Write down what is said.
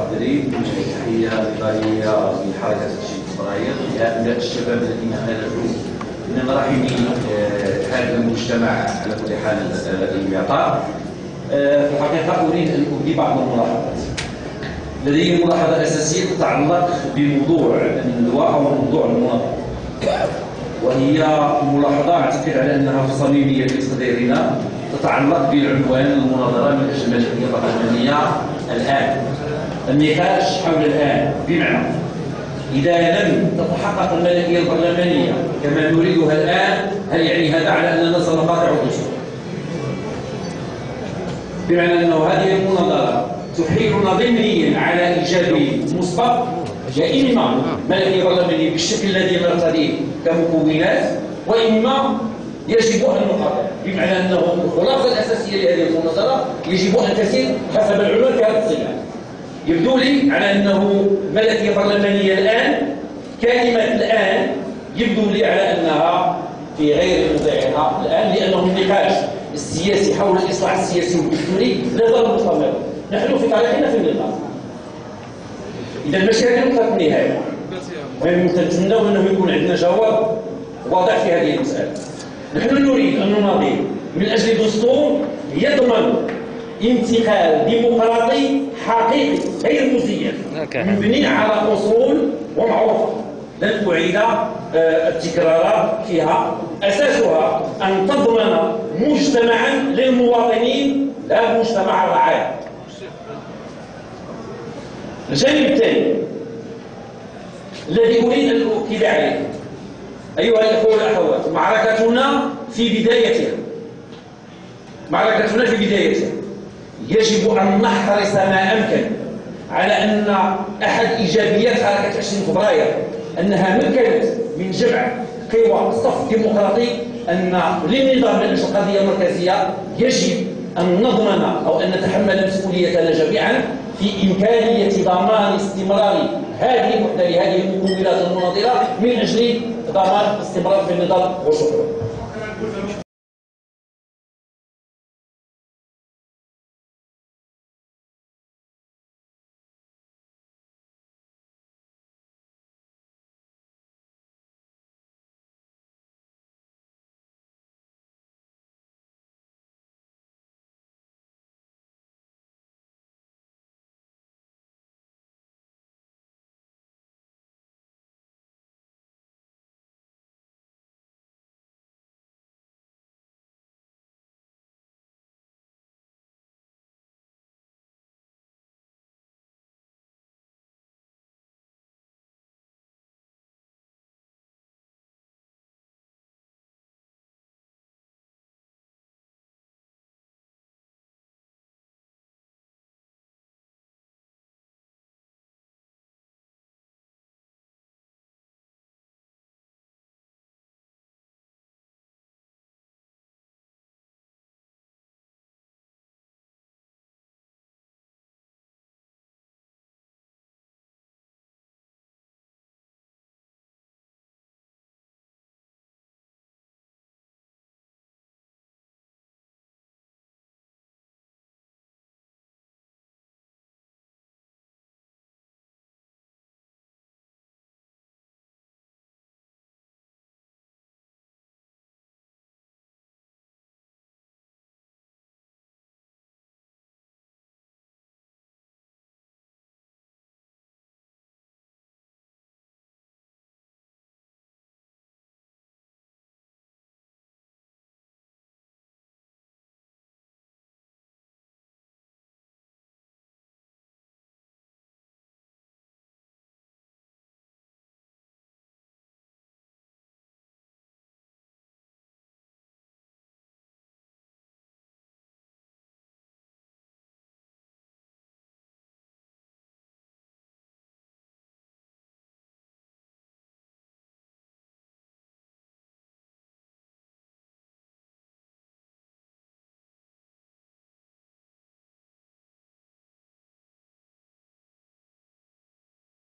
التدريب تحية نضالية لحركة تشييد فبراير لهؤلاء الشباب الذين خرجوا من مراحل هذا المجتمع على كل حال المعطاء. في الحقيقة أريد أن أبدي بعض الملاحظات. لدي ملاحظة أساسية تتعلق بموضوع اللواء أو موضوع المناظرة، وهي ملاحظة أعتقد على أنها في صميمية تقديرنا تتعلق بالعنوان المناظرة من أجل الملكية البرلمانية الآن. النقاش حول الآن، بمعنى إذا لم تتحقق الملكية البرلمانية كما نريدها الآن، هل يعني هذا على أننا سنقاطع الدستور؟ بمعنى أنه هذه المناظرة تحيلنا ضمنيا على إيجاب مسبق، يا إما ملكية برلمانية بالشكل الذي نرتضيه كمكونات، وإما يجب أن نقاطع، بمعنى أنه الخلاصة الأساسية لهذه المناظرة يجب أن تسير حسب العنوان في هذا الصيغة. يبدو لي على أنه ملكية برلمانية الآن، كلمة الآن يبدو لي على أنها في غير موضعها الآن، لأنه النقاش السياسي حول الإصلاح السياسي والدستوري لا زال مستمر. نحن في طريقنا في النقاش. إذا المشاكل وصلت النهاية، ونتمنى أنه يكون عندنا جواب واضح في هذه المسألة. نحن نريد أن نناضل من أجل دستور يضمن انتقال ديمقراطي حقيقي غير مزيف مبني على أصول ومعروفة لن أعيد التكرار فيها، أساسها أن تضمن مجتمعا للمواطنين لا مجتمع الرعاية. الجانب الثاني الذي أريد أن أؤكد عليه أيها الأخوة والأخوات، معركتنا في بدايتها يجب أن نحرص ما أمكن على أن أحد إيجابيات حركة 20 فبراير أنها مكنت من جمع قوى الصف الديمقراطي، أن للنظام من أجل القضية المركزية يجب أن نضمن أو أن نتحمل مسؤوليتنا جميعا في إمكانية ضمان استمرار هذه الوحدة لهذه المكونات المناضلة من أجل ضمان الاستمرار في النضال. وشكرا.